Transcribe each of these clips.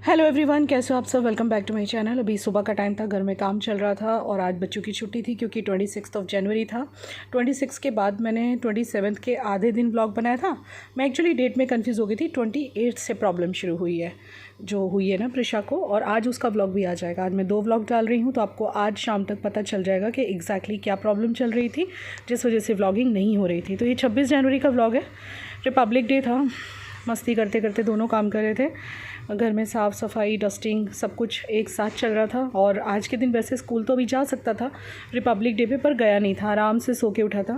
Hello everyone, कैसे हो आप सब। Welcome back to my channel. अभी सुबह का टाइम था, घर में काम चल रहा था और आज बच्चों की छुट्टी थी क्योंकि 26 जनवरी था। 26 के बाद मैंने 27 के आधे दिन ब्लॉग बनाया था। मैं एक्चुअली डेट में कंफ्यूज हो गई थी। 28 से प्रॉब्लम शुरू हुई है, जो हुई है ना प्रिशा को, और आज उसका ब्लॉग भी आ जाएगा। आज मैं 2 व्लॉग डाल रही हूँ, तो आपको आज शाम तक पता चल जाएगा कि एग्जैक्टली क्या प्रॉब्लम चल रही थी जिस वजह से व्लॉगिंग नहीं हो रही थी। तो ये 26 जनवरी का व्लॉग है। रिपब्लिक डे था, मस्ती करते करते दोनों काम कर रहे थे। घर में साफ़ सफाई, डस्टिंग, सब कुछ एक साथ चल रहा था। और आज के दिन वैसे स्कूल तो अभी जा सकता था रिपब्लिक डे पे, पर गया नहीं था। आराम से सो के उठा था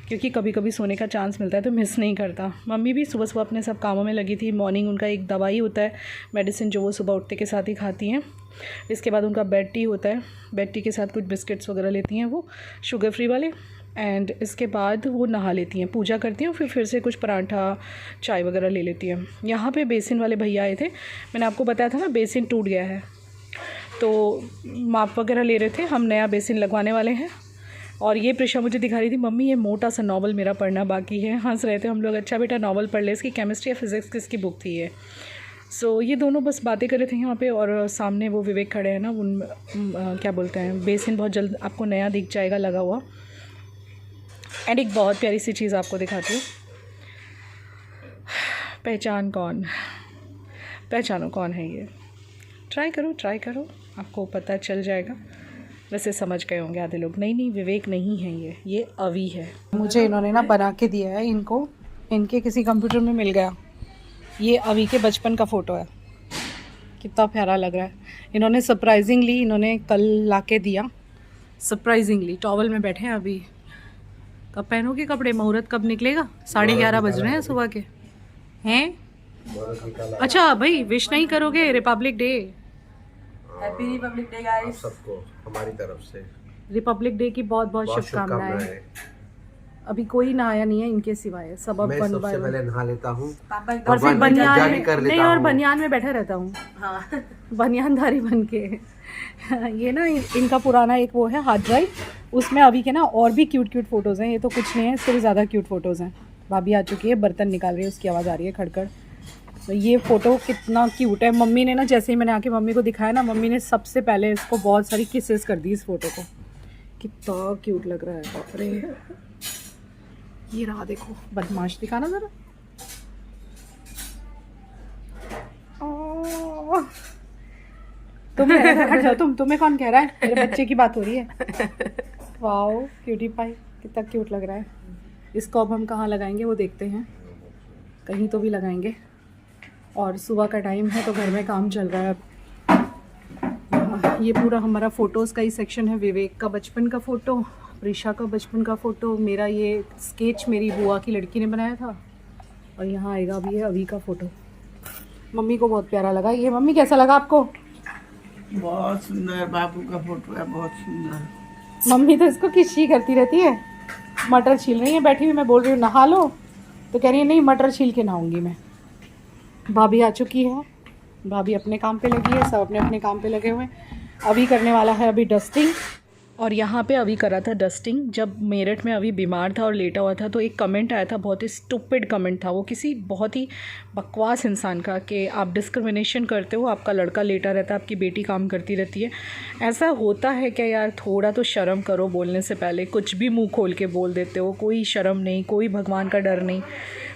क्योंकि कभी कभी सोने का चांस मिलता है तो मिस नहीं करता। मम्मी भी सुबह सुबह अपने सब कामों में लगी थी। मॉर्निंग उनका एक दवाई होता है, मेडिसिन, जो वो सुबह उठते के साथ ही खाती हैं। इसके बाद उनका बेड टी होता है, बेड टी के साथ कुछ बिस्किट्स वगैरह लेती हैं वो, शुगर फ्री वाले। एंड इसके बाद वो नहा लेती हैं, पूजा करती हैं, फिर से कुछ पराठा, चाय वगैरह ले लेती हैं। यहाँ पे बेसिन वाले भैया आए थे, मैंने आपको बताया था ना बेसिन टूट गया है, तो माप वगैरह ले रहे थे। हम नया बेसिन लगवाने वाले हैं। और ये प्रिशा मुझे दिखा रही थी, मम्मी ये मोटा सा नावल मेरा पढ़ना बाकी है। हंस रहे थे हम लोग। अच्छा बेटा नावल पढ़ ले, इसकी केमिस्ट्री या फिज़िक्स किसकी बुक थी ये। सो ये दोनों बस बातें कर रहे थे यहाँ पे। और सामने वो विवेक खड़े हैं ना, उन क्या बोलते हैं, बेसिन बहुत जल्द आपको नया दिख जाएगा लगा हुआ। एंड एक बहुत प्यारी सी चीज़ आपको दिखाती हूँ। पहचान कौन, पहचानो कौन है ये। ट्राई करो, आपको पता चल जाएगा। वैसे समझ गए होंगे आधे लोग। नहीं, विवेक नहीं है ये अवी है। मुझे इन्होंने ना बना के दिया है, इनको इनके किसी कंप्यूटर में मिल गया। ये अवी के बचपन का फ़ोटो है, कितना प्यारा लग रहा है। इन्होंने सरप्राइजिंगली इन्होंने कल ला के दिया, सरप्राइजिंगली। टॉवल में बैठे हैं अभी। कब पहनोगे कपड़े, मुहूर्त कब निकलेगा? 11:30 बज रहे हैं सुबह के हैं। अच्छा भाई, विश नहीं करोगे Republic day? Happy republic day guys, सबको हमारी तरफ से रिपब्लिक डे की बहुत बहुत शुभकामनाएं। अभी कोई नहाया नहीं है इनके सिवाय, सब अब मैं सबसे पहले नहा लेता हूँ और फिर बनियान नहीं, और बनियान में बैठा रहता हूँ। हाँ। बनियानधारी बन के। ये ना इनका पुराना एक वो है हार्ड ड्राइव, उसमें अभी के ना और भी क्यूट फोटोज़ हैं। ये तो कुछ नहीं है, इससे भी ज़्यादा क्यूट फोटोज़ हैं। भाभी आ चुकी है, बर्तन निकाल रही है, उसकी आवाज़ आ रही है खड़खड़। तो ये फ़ोटो कितना क्यूट है। मम्मी ने ना जैसे ही मैंने आके मम्मी को दिखाया ना, मम्मी ने सबसे पहले इसको बहुत सारी किसेस कर दी इस फ़ोटो को। कितना क्यूट लग रहा है, बाप रे। ये रहा देखो, बदमाश दिखाना ज़रा। तुम्हें कौन कह रहा है? मेरे बच्चे की बात हो रही है। वाओ, क्यूटी पाई, कितना क्यूट लग रहा है। इसको अब हम कहाँ लगाएंगे वो देखते हैं, कहीं तो भी लगाएंगे। और सुबह का टाइम है तो घर में काम चल रहा है अब। ये पूरा हमारा फ़ोटोज़ का ही सेक्शन है। विवेक का बचपन का फ़ोटो, प्रिशा का बचपन का फ़ोटो, मेरा ये स्केच मेरी बुआ की लड़की ने बनाया था, और यहाँ आएगा अभी ये अभी का फ़ोटो। मम्मी को बहुत प्यारा लगा ये। मम्मी कैसा लगा आपको? बहुत सुंदर, बाबू का फोटो है, बहुत सुंदर। मम्मी तो इसको किसी करती रहती है। मटर छील रही है बैठी हुई, मैं बोल रही हूँ नहा लो, तो कह रही है नहीं मटर छील के नहाऊंगी मैं। भाभी आ चुकी है, भाभी अपने काम पे लगी है, सब अपने अपने काम पे लगे हुए हैं। अभी करने वाला है अभी डस्टिंग, और यहाँ पे अभी करा था डस्टिंग। जब मेरठ में अभी बीमार था और लेटा हुआ था तो एक कमेंट आया था, बहुत ही स्टूपिड कमेंट था वो, किसी बहुत ही बकवास इंसान का, कि आप डिस्क्रिमिनेशन करते हो, आपका लड़का लेटा रहता है, आपकी बेटी काम करती रहती है। ऐसा होता है क्या यार? थोड़ा तो शर्म करो, बोलने से पहले कुछ भी मुंह खोल के बोल देते हो, कोई शर्म नहीं, कोई भगवान का डर नहीं।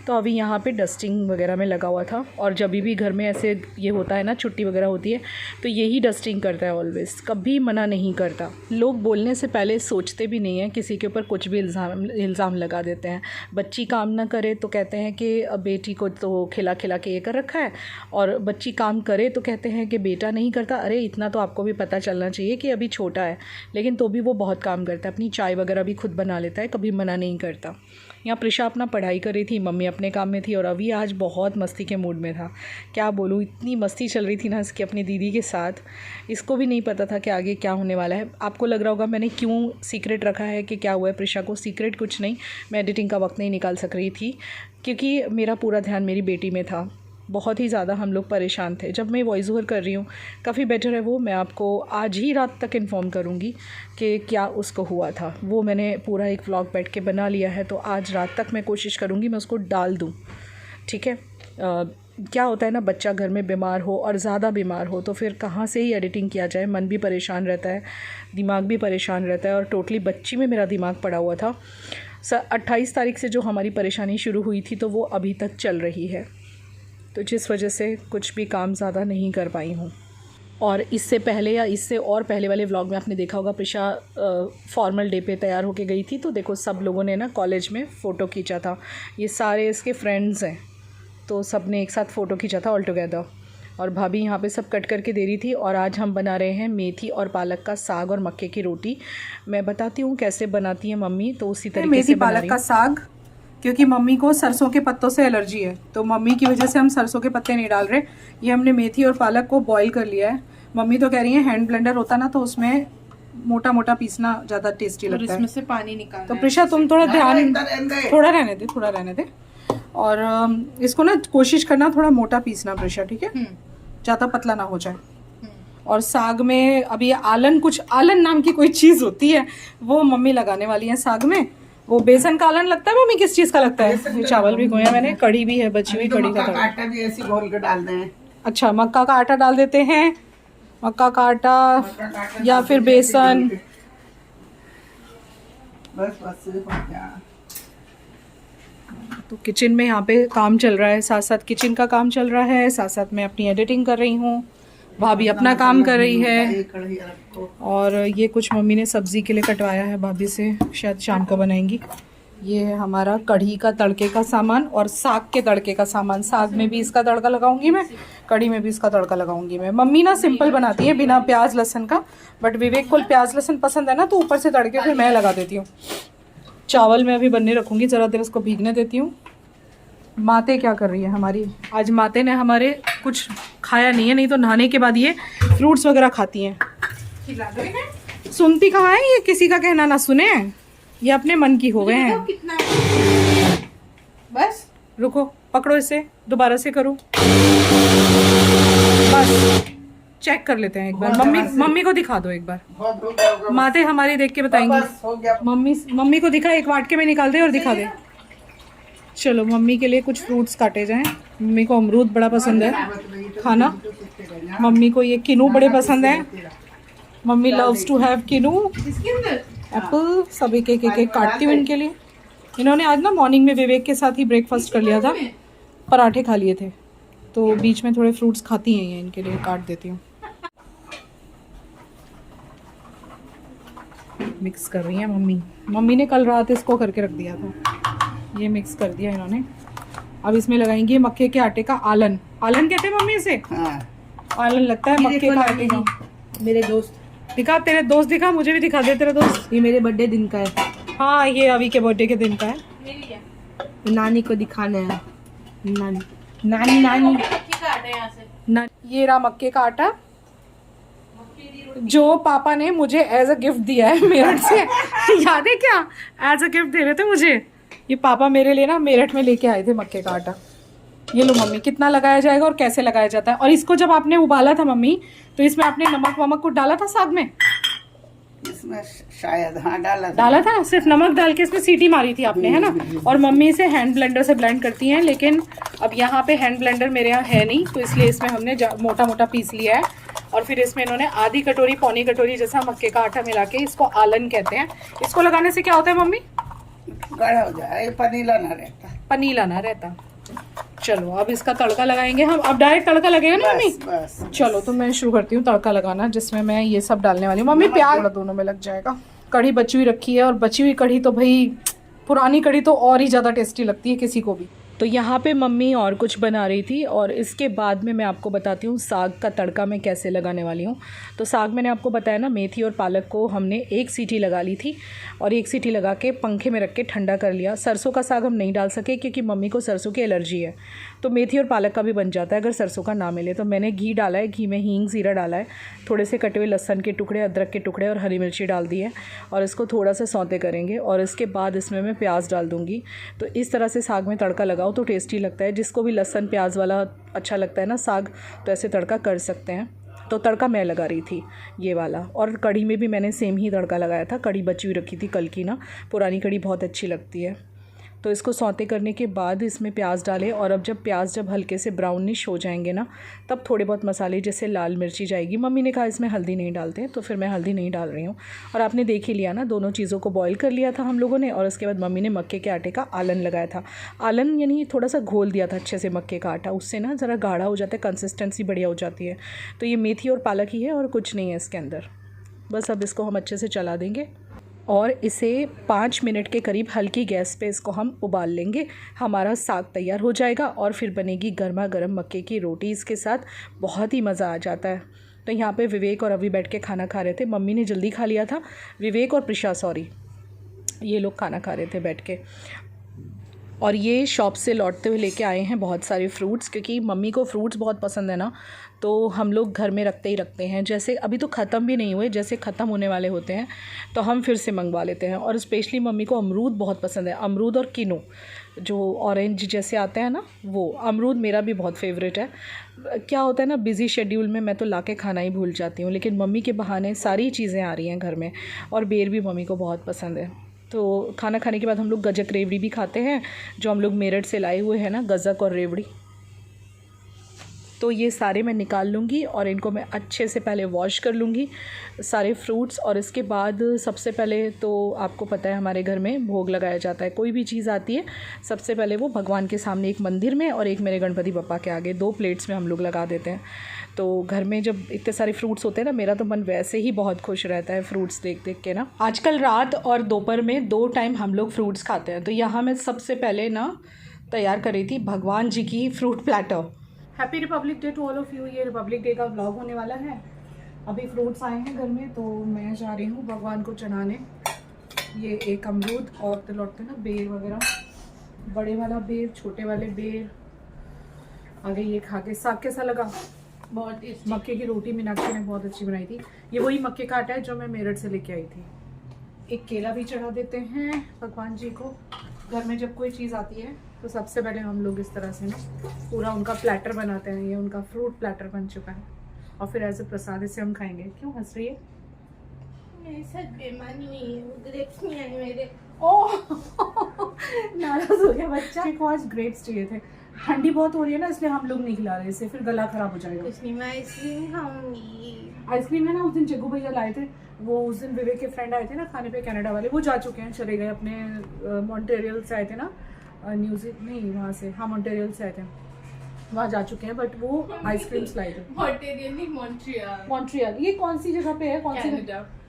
तो अभी यहाँ पे डस्टिंग वगैरह में लगा हुआ था। और जब भी घर में ऐसे ये होता है ना, छुट्टी वगैरह होती है, तो यही डस्टिंग करता है ऑलवेज़, कभी मना नहीं करता। लोग बोलने से पहले सोचते भी नहीं हैं, किसी के ऊपर कुछ भी इल्ज़ाम लगा देते हैं। बच्ची काम ना करे तो कहते हैं कि बेटी को तो खिला खिला के ये कर रखा है, और बच्ची काम करे तो कहते हैं कि बेटा नहीं करता। अरे इतना तो आपको भी पता चलना चाहिए कि अभी छोटा है, लेकिन तो भी वो बहुत काम करता है। अपनी चाय वगैरह भी खुद बना लेता है, कभी मना नहीं करता। यहाँ प्रिशा अपना पढ़ाई कर रही थी, मम्मी अपने काम में थी, और अभी आज बहुत मस्ती के मूड में था। क्या बोलूँ, इतनी मस्ती चल रही थी ना इसकी अपनी दीदी के साथ। इसको भी नहीं पता था कि आगे क्या होने वाला है। आपको लग रहा होगा मैंने क्यों सीक्रेट रखा है कि क्या हुआ है प्रिशा को। सीक्रेट कुछ नहीं, मैं एडिटिंग का वक्त नहीं निकाल सक रही थी क्योंकि मेरा पूरा ध्यान मेरी बेटी में था। बहुत ही ज़्यादा हम लोग परेशान थे। जब मैं वॉइस ओवर कर रही हूँ, काफ़ी बेटर है वो। मैं आपको आज ही रात तक इन्फॉर्म करूँगी कि क्या उसको हुआ था। वो मैंने पूरा एक व्लॉग बैठ के बना लिया है, तो आज रात तक मैं कोशिश करूँगी मैं उसको डाल दूँ, ठीक है। क्या होता है ना, बच्चा घर में बीमार हो और ज़्यादा बीमार हो तो फिर कहाँ से ही एडिटिंग किया जाए, मन भी परेशान रहता है, दिमाग भी परेशान रहता है। और टोटली बच्ची में मेरा दिमाग पड़ा हुआ था। 28 तारीख से जो हमारी परेशानी शुरू हुई थी तो वो अभी तक चल रही है, तो जिस वजह से कुछ भी काम ज़्यादा नहीं कर पाई हूँ। और इससे पहले या इससे और पहले वाले व्लॉग में आपने देखा होगा प्रिशा फॉर्मल डे पे तैयार होके गई थी, तो देखो सब लोगों ने ना कॉलेज में फ़ोटो खींचा था। ये सारे इसके फ्रेंड्स हैं, तो सब ने एक साथ फ़ोटो खींचा था ऑल टुगेदर। और भाभी यहाँ पे सब कट करके दे रही थी। और आज हम बना रहे हैं मेथी और पालक का साग और मक्के की रोटी। मैं बताती हूँ कैसे बनाती है मम्मी, तो उसी तरीके मेथी से बना पालक रही का हूँ। साग, क्योंकि मम्मी को सरसों के पत्तों से एलर्जी है, तो मम्मी की वजह से हम सरसों के पत्ते नहीं डाल रहे। ये हमने मेथी और पालक को बॉईल कर लिया है। मम्मी तो कह रही है हैंड ब्लेंडर होता ना तो उसमें मोटा मोटा पीसना ज़्यादा टेस्टी लगता है। इसमें से पानी निकालना तो है। प्रिशा तुम थोड़ा ध्यान, अंदर थोड़ा रहने दे। और इसको ना कोशिश करना थोड़ा मोटा पीसना प्रिशा, ठीक है, ज़्यादा पतला ना हो जाए। और साग में अभी आलन नाम की कोई चीज़ होती है, वो मम्मी लगाने वाली है साग में। वो बेसन का आलन लगता है मम्मी, किस चीज़ का लगता है? चावल भी गोया मैंने, कड़ी भी है बची हुई, कड़ी का तड़का। आटा भी ऐसे घोल के डाल दें। अच्छा, मक्का का आटा डाल देते हैं, मक्का का आटा या फिर बेसन। बस हो गया। तो किचन में यहाँ पे काम चल रहा है, साथ साथ किचन का काम चल रहा है, साथ साथ मैं अपनी एडिटिंग कर रही हूँ, भाभी अपना काम कर रही है। और ये कुछ मम्मी ने सब्ज़ी के लिए कटवाया है भाभी से, शायद शाम को बनाएंगी। ये है हमारा कढ़ी का तड़के का सामान और साग के तड़के का सामान। साग में भी इसका तड़का लगाऊंगी मैं, कढ़ी में भी इसका तड़का लगाऊंगी मैं। मम्मी ना सिंपल बनाती है बिना प्याज लहसुन का, बट विवेक को प्याज लहसुन पसंद है ना, तो ऊपर से तड़के फिर मैं लगा देती हूँ। चावल मैं अभी बनने रखूँगी, ज़रा देर इसको भीगने देती हूँ। माते क्या कर रही है हमारी? आज माते ने हमारे कुछ खाया नहीं है, नहीं तो नहाने के बाद ये फ्रूट्स वगैरह खाती हैं। सुनती कहाँ है ये, किसी का कहना ना सुने, ये अपने मन की हो गए हैं। बस रुको, पकड़ो इसे, दोबारा से करो, बस चेक कर लेते हैं एक बार। मम्मी को दिखा दो एक बार, बहुत हो गया होगा। माते हमारी देख के बताएंगी। बस हो गया। मम्मी को दिखा, एक वाटके में निकाल दे और दिखा दे। चलो मम्मी के लिए कुछ फ्रूट्स काटे जाएं। मम्मी को अमरूद बड़ा पसंद है खाना, मम्मी को ये किनू बड़े पसंद है। Mummy loves to have kinnow, apple, सब एक एक काटती हूँ इनके लिए। इन्होंने आज ना मॉर्निंग में विवेक के साथ ही ब्रेकफास्ट कर लिया था, पराठे खा लिए थे, तो बीच में थोड़े फ्रूट्स खाती हैं ये, इनके लिए काट देती हूँ। मिक्स कर रही हैं मम्मी ने कल रात इसको करके रख दिया था, ये मिक्स कर दिया इन्होंने। अब इसमें लगाएंगे मक्के के आटे का आलन कहते हैं मम्मी इसे। हाँ। आलन लगता है मक्के का आटे का। मेरे दोस्त दिखा, तेरे दोस्त दिखा, मुझे भी दिखा दे तेरा दोस्त। ये मेरे बर्थडे दिन का है। हाँ, ये अभी के बर्थडे के दिन का है। नानी को दिखाना है। नानी ये रहा मक्के का आटा जो पापा ने मुझे एज अ गिफ्ट दिया है मेरठ से। याद है क्या, एज अ गिफ्ट दे रहे थे मुझे ये पापा, मेरे लिए ना मेरठ में लेके आए थे मक्के का आटा। ये लो मम्मी, कितना लगाया जाएगा और कैसे लगाया जाता है। और इसको जब आपने उबाला था मम्मी, तो इसमें आपने नमक वमक को डाला था साग में? इसमें शायद हाँ डाला था, सिर्फ नमक डाल के इसमें सीटी मारी थी आपने, है ना। और मम्मी इसे हैंड ब्लेंडर से ब्लेंड करती हैं, लेकिन अब यहाँ पे हैंड ब्लेंडर मेरे यहाँ है नहीं, तो इसलिए इसमें हमने मोटा मोटा पीस लिया है। और फिर इसमें इन्होंने आधी कटोरी पौनी कटोरी जैसा मक्के का आटा मिला के, इसको आलन कहते हैं। इसको लगाने से क्या होता है मम्मी? गाढ़ा हो जाए, पनीला ना रहता। चलो अब इसका तड़का लगाएंगे हम। अब डायरेक्ट तड़का लगेगा ना मम्मी? बस चलो तो मैं शुरू करती हूँ तड़का लगाना, जिसमें मैं ये सब डालने वाली हूँ। मम्मी प्याज दोनों में लग जाएगा। कढ़ी बची हुई रखी है, और बची हुई कढ़ी तो भाई पुरानी कढ़ी तो और ही ज़्यादा टेस्टी लगती है किसी को भी। तो यहाँ पे मम्मी और कुछ बना रही थी, और इसके बाद में मैं आपको बताती हूँ साग का तड़का मैं कैसे लगाने वाली हूँ। तो साग मैंने आपको बताया ना, मेथी और पालक को हमने एक सीटी लगा ली थी, और एक सीटी लगा के पंखे में रख के ठंडा कर लिया। सरसों का साग हम नहीं डाल सके क्योंकि मम्मी को सरसों की एलर्जी है, तो मेथी और पालक का भी बन जाता है अगर सरसों का ना मिले। तो मैंने घी डाला है, घी में हींग ज़ीरा डाला है, थोड़े से कटे हुए लहसुन के टुकड़े, अदरक के टुकड़े और हरी मिर्ची डाल दी है, और इसको थोड़ा सा सौते करेंगे। और इसके बाद इसमें मैं प्याज डाल दूँगी। तो इस तरह से साग में तड़का लगाओ तो टेस्टी लगता है। जिसको भी लहसुन प्याज वाला अच्छा लगता है ना साग, तो ऐसे तड़का कर सकते हैं। तो तड़का मैं लगा रही थी ये वाला, और कढ़ी में भी मैंने सेम ही तड़का लगाया था। कढ़ी बची हुई रखी थी कल की ना, पुरानी कढ़ी बहुत अच्छी लगती है। तो इसको सौते करने के बाद इसमें प्याज डालें, और अब जब हल्के से ब्राउनिश हो जाएंगे ना, तब थोड़े बहुत मसाले जैसे लाल मिर्ची जाएगी। मम्मी ने कहा इसमें हल्दी नहीं डालते हैं, तो फिर मैं हल्दी नहीं डाल रही हूँ। और आपने देख ही लिया ना, दोनों चीज़ों को बॉईल कर लिया था हम लोगों ने, और उसके बाद मम्मी ने मक्के के आटे का आलन लगाया था। आलन यानी थोड़ा सा घोल दिया था अच्छे से मक्के का आटा, उससे ना ज़रा गाढ़ा हो जाता है, कंसिस्टेंसी बढ़िया हो जाती है। तो ये मेथी और पालक ही है और कुछ नहीं है इसके अंदर। बस अब इसको हम अच्छे से चला देंगे और इसे 5 मिनट के करीब हल्की गैस पे इसको हम उबाल लेंगे। हमारा साग तैयार हो जाएगा और फिर बनेगी गर्मा गर्म मक्के की रोटी इसके साथ। बहुत ही मज़ा आ जाता है। तो यहाँ पे विवेक और अभी बैठ के खाना खा रहे थे। मम्मी ने जल्दी खा लिया था, विवेक और प्रिशा ये लोग खाना खा रहे थे बैठ के। और ये शॉप से लौटते हुए लेके आए हैं बहुत सारे फ्रूट्स, क्योंकि मम्मी को फ्रूट्स बहुत पसंद है ना, तो हम लोग घर में रखते ही रखते हैं। जैसे अभी तो ख़त्म भी नहीं हुए, जैसे ख़त्म होने वाले होते हैं तो हम फिर से मंगवा लेते हैं। और स्पेशली मम्मी को अमरूद बहुत पसंद है, अमरूद और किनो जो ऑरेंज जैसे आते हैं ना, वो अमरूद मेरा भी बहुत फेवरेट है। क्या होता है ना, बिज़ी शेड्यूल में मैं तो ला के खाना ही भूल जाती हूँ, लेकिन मम्मी के बहाने सारी चीज़ें आ रही हैं घर में। और बेर भी मम्मी को बहुत पसंद है। तो खाना खाने के बाद हम लोग गजक रेवड़ी भी खाते हैं, जो हम लोग मेरठ से लाए हुए हैं ना, गजक और रेवड़ी। तो ये सारे मैं निकाल लूँगी और इनको मैं अच्छे से पहले वॉश कर लूँगी सारे फ्रूट्स। और इसके बाद सबसे पहले तो आपको पता है हमारे घर में भोग लगाया जाता है। कोई भी चीज़ आती है सबसे पहले वो भगवान के सामने, एक मंदिर में और एक मेरे गणपति बप्पा के आगे, 2 प्लेट्स में हम लोग लगा देते हैं। तो घर में जब इतने सारे फ्रूट्स होते हैं ना, मेरा तो मन वैसे ही बहुत खुश रहता है फ्रूट्स देख देख के ना। आजकल रात और दोपहर में 2 टाइम हम लोग फ्रूट्स खाते हैं। तो यहाँ मैं सबसे पहले ना तैयार कर रही थी भगवान जी की fruit platter. Happy republic day to all of you. ये रिपब्लिक डे का व्लॉग होने वाला है। अभी फ्रूट्स आए हैं घर में, तो मैं जा रही हूँ भगवान को चढ़ाने। ये एक अमरूद और लौटते ना बेर वगैरह, बड़े वाला बेर, छोटे वाले बेर। आगे ये खा के साग कैसा लगा? बहुत टेस्टी। मक्के की रोटी मीनाक्षी ने बहुत अच्छी बनाई थी। ये वही मक्के का आटा है जो मैं मेरठ से लेके आई थी। एक केला भी चढ़ा देते हैं भगवान जी को। घर में जब कोई चीज़ आती है तो सबसे पहले हम लोग इस तरह से ना पूरा उनका प्लेटर बनाते हैं। ये उनका फ्रूट प्लेटर बन चुका है और फिर ऐसे प्रसाद इसे हम खाएंगे। क्यों हंस रही है? मेरे साथ बेईमानी हुई है, ग्रेप्स नहीं आए मेरे। ओह नाराज हो गया बच्चा। को आज ग्रेप्स चाहिए थे। ठंडी बहुत हो रही है ना, इसलिए हम लोग नहीं खिला रहे इसे, फिर गला खराब हो जाएगा। कुछ नहीं, मैं आइसक्रीम खाऊंगी। आइसक्रीम है ना, उस दिन जग्गू भैया लाए थे, वो उस दिन विवेक के फ्रेंड आए थे ना खाने पे, कनाडा वाले, वो जा चुके हैं, चले गए अपने मॉन्ट्रियल से आए थे ना, नहीं वहाँ से, हाँ मॉन्ट्रियल से आए थे, वहाँ जा चुके हैं। बट वो आइसक्रीम्स लाए थे। मॉन्ट्रियल ये कौन सी जगह पे है? कौन सी?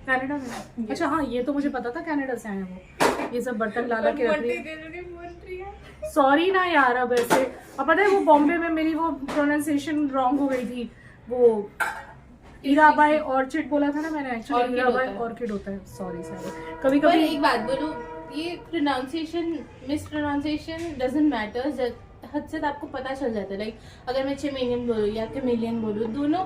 कनाडा में। अच्छा हाँ, ये तो मुझे पता था कनाडा से आए हैं वो। ये सब बर्तन ला के रख रही है। सॉरी ना यार, अब ऐसे, अब पता है वो बॉम्बे में मेरी वो प्रोनाउंसिएशन रॉन्ग हो गई थी। वो ईराबाई ऑर्चिड बोला था ना मैंने, एक्चुअली ईराबाई ऑर्किड होता है। Sorry sorry. कभी कभी एक बात बोलूं, ये pronunciation miss pronunciation doesn't matter, हद से आपको पता चल जाता है। लाइक अगर मैं चेमेलियन बोलूँ या कैमेलियन बोलूँ, दोनों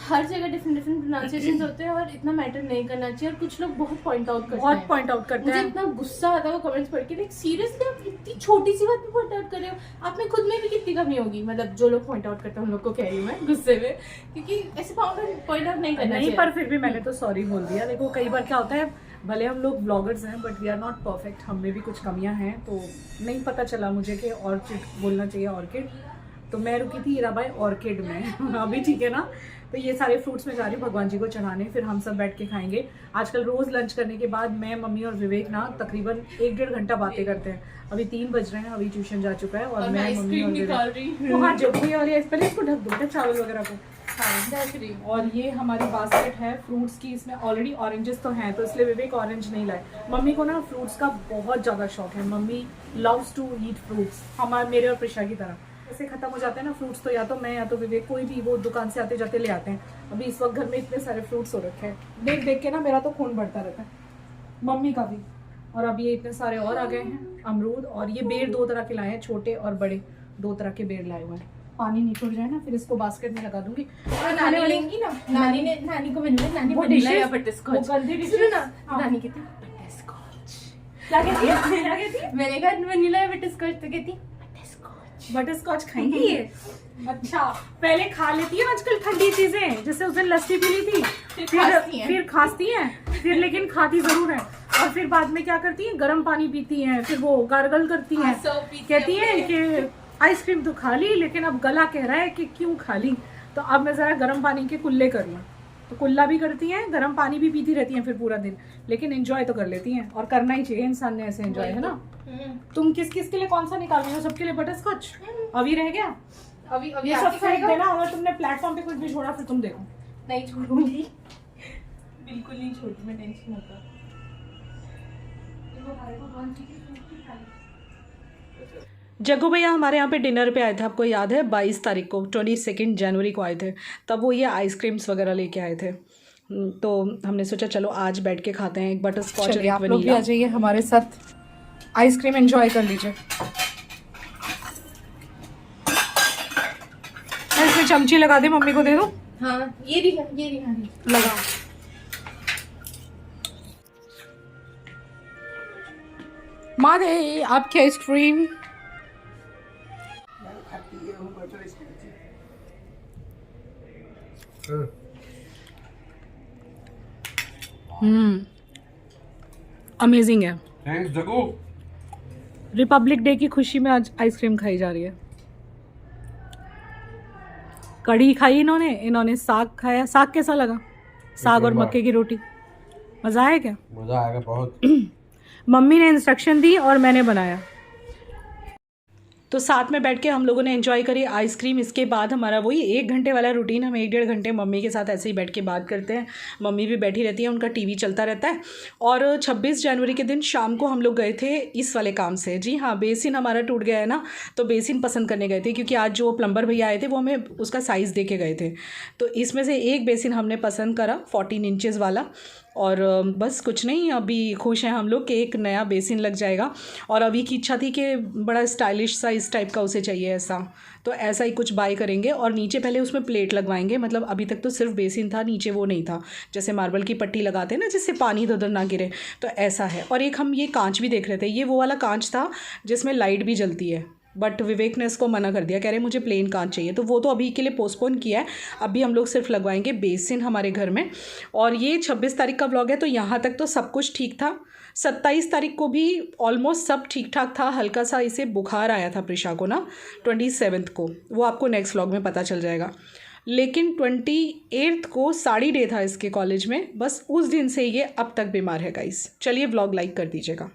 हर जगह डिफरेंट प्रोनाउंसिएशंस होते हैं और इतना मैटर नहीं करना चाहिए। और कुछ लोग बहुत पॉइंट आउट करते हैं। मुझे इतना गुस्सा आता है वो कमेंट्स पढ़ के, लाइक सीरियसली आप इतनी छोटी सी बात पे पॉइंट आउट कर रहे हो। आप में खुद में भी कितनी कमी होगी। मतलब जो लोग पॉइंट आउट करते हैं उन लोग को कह रही हूँ मैं गुस्से में, क्योंकि ऐसे पॉइंट आउट नहीं करना चाहिए। पर फिर भी मैंने तो सॉरी बोल दिया। देखो कई बार क्या होता है, भले हम लोग ब्लॉगर्स हैं but we are not perfect, हम में भी कुछ कमियां हैं। तो नहीं पता चला मुझे कि ऑर्चिड बोलना चाहिए, ऑर्किड, तो मैं रुकी थी हीराबाई ऑर्किड में। अभी ठीक है ना। तो ये सारे फ्रूट्स में जा रही हूँ भगवान जी को चढ़ाने, फिर हम सब बैठ के खाएंगे। आजकल रोज़ लंच करने के बाद मैं, मम्मी और विवेक ना तकरीबन 1-1.5 घंटा बातें करते हैं। अभी 3 बज रहे हैं, अभी ट्यूशन जा चुका है और मैं, मम्मी और विवेक। हाँ जब भी, और ये पहले इसको ढक दो चावल वगैरह को। और ये हमारी बास्केट है फ्रूट्स की, इसमें ऑलरेडी ऑरेंजेस तो हैं, तो इसलिए विवेक ऑरेंज नहीं लाए। मम्मी को ना फ्रूट्स का बहुत ज़्यादा शौक है। Mummy loves to eat fruits, हमारे मेरे और प्रिशा की तरह। ऐसे खत्म हो जाते हैं ना फ्रूट्स, तो या तो मैं या तो विवेक, कोई भी वो दुकान से आते जाते ले आते हैं। अभी इस वक्त घर में इतने सारे फ्रूट्स हो रखे हैं, देख देख के ना मेरा तो खून बढ़ता रहता है, मम्मी का भी। और अभी ये इतने सारे और आ गए हैं अमरूद। और ये बेर 2 तरह के लाए हैं, छोटे और बड़े, 2 तरह के बेर लाए हुए हैं। पानी निकल जाए ना, फिर इसको बास्केट में लगा दूंगी। और नानी लेंगी ना, नानी को मिलने, नानी वनीला या बटरस्कॉच। सुनो ना, नानी कहती बटरस्कॉच। क्या कहती है? मैंने कहा वनीला या बटरस्कॉच, तो कहती बटरस्कॉच खाएंगी ये। अच्छा, पहले खा लेती है आजकल ठंडी चीजें, जैसे उस दिन लस्सी पी ली थी, फिर खांसती हैं, फिर लेकिन खाती जरूर है। और फिर बाद में क्या करती हैं, गर्म पानी पीती हैं, फिर वो गार्गल करती हैं, कहती हैं कि आइसक्रीम तो खा ली लेकिन अब गला कह रहा है कि क्यों खा ली, तो अब मैं ज़रा गर्म पानी के कुल्ले कर लूँ। तो कुल्ला भी करती हैं, गर्म पानी भी पीती रहती हैं फिर पूरा दिन, लेकिन एंजॉय तो कर लेती हैं, और करना ही चाहिए इंसान ने ऐसे एंजॉय, है ना। तुम किस किस के लिए कौन सा निकाल रही हो? सबके लिए बटर स्कॉच अभी रह गया, अभी ये सब फेंक देना, अगर तुमने प्लेटफॉर्म पे कुछ भी छोड़ा फिर तुम देखो। नहीं छोड़ूंगी, बिल्कुल नहीं छोड़ू मैं, टेंशन मत लो। जग्गू भैया हमारे यहाँ पे डिनर पे आए थे, आपको याद है 22 तारीख को, 22 जनवरी को आए थे, तब वो ये आइसक्रीम्स वगैरह लेके आए थे। तो हमने सोचा चलो आज बैठ के खाते हैं, एक बटर स्कॉच और एक आप लोग भी आ वनीला। जाइए हमारे साथ, आइसक्रीम एंजॉय कर लीजिए। मैं इसमें चमची लगा दे, मम्मी को दे दो। हाँ ये रही लगा। माँ दे आपकी आइसक्रीम। खाती है वो बटर स्कॉच। अमेजिंग है। थैंक्स जग्गू। रिपब्लिक डे की खुशी में आज आइसक्रीम खाई जा रही है। कढ़ी खाई इन्होंने, इन्होंने साग खाया। साग कैसा लगा? साग और मक्के की रोटी, मज़ा आया क्या? मजा आएगा बहुत। मम्मी ने इंस्ट्रक्शन दी और मैंने बनाया। तो साथ में बैठ के हम लोगों ने एंजॉय करी आइसक्रीम। इसके बाद हमारा वही 1 घंटे वाला रूटीन, हम 1-1.5 घंटे मम्मी के साथ ऐसे ही बैठ के बात करते हैं। मम्मी भी बैठी रहती है, उनका टीवी चलता रहता है। और 26 जनवरी के दिन शाम को हम लोग गए थे इस वाले काम से। जी हाँ, बेसिन हमारा टूट गया है ना, तो बेसिन पसंद करने गए थे, क्योंकि आज जो प्लम्बर भैया आए थे वो हमें उसका साइज़ दे के गए थे। तो इसमें से एक बेसिन हमने पसंद करा 14 इंचेस वाला, और बस कुछ नहीं, अभी खुश हैं हम लोग कि एक नया बेसिन लग जाएगा। और अभी की इच्छा थी कि बड़ा स्टाइलिश सा इस टाइप का उसे चाहिए ऐसा, तो ऐसा ही कुछ बाय करेंगे। और नीचे पहले उसमें प्लेट लगवाएंगे, मतलब अभी तक तो सिर्फ बेसिन था, नीचे वो नहीं था, जैसे मार्बल की पट्टी लगाते हैं ना जिससे पानी इधर उधर ना गिरे, तो ऐसा है। और एक हम ये कांच भी देख रहे थे, ये वो वाला कांच था जिसमें लाइट भी जलती है, बट विवेक ने इसको मना कर दिया, कह रहे मुझे प्लेन कांच चाहिए, तो वो तो अभी के लिए पोस्टपोन किया है। अभी हम लोग सिर्फ लगवाएंगे बेसिन हमारे घर में। और ये 26 तारीख का व्लॉग है, तो यहाँ तक तो सब कुछ ठीक था। 27 तारीख को भी ऑलमोस्ट सब ठीक ठाक था, हल्का सा इसे बुखार आया था प्रिशा को ना 27 को, वो आपको नेक्स्ट व्लॉग में पता चल जाएगा। लेकिन 28 को साड़ी डे था इसके कॉलेज में, बस उस दिन से ये अब तक बीमार है गाइस। चलिए व्लॉग लाइक कर दीजिएगा।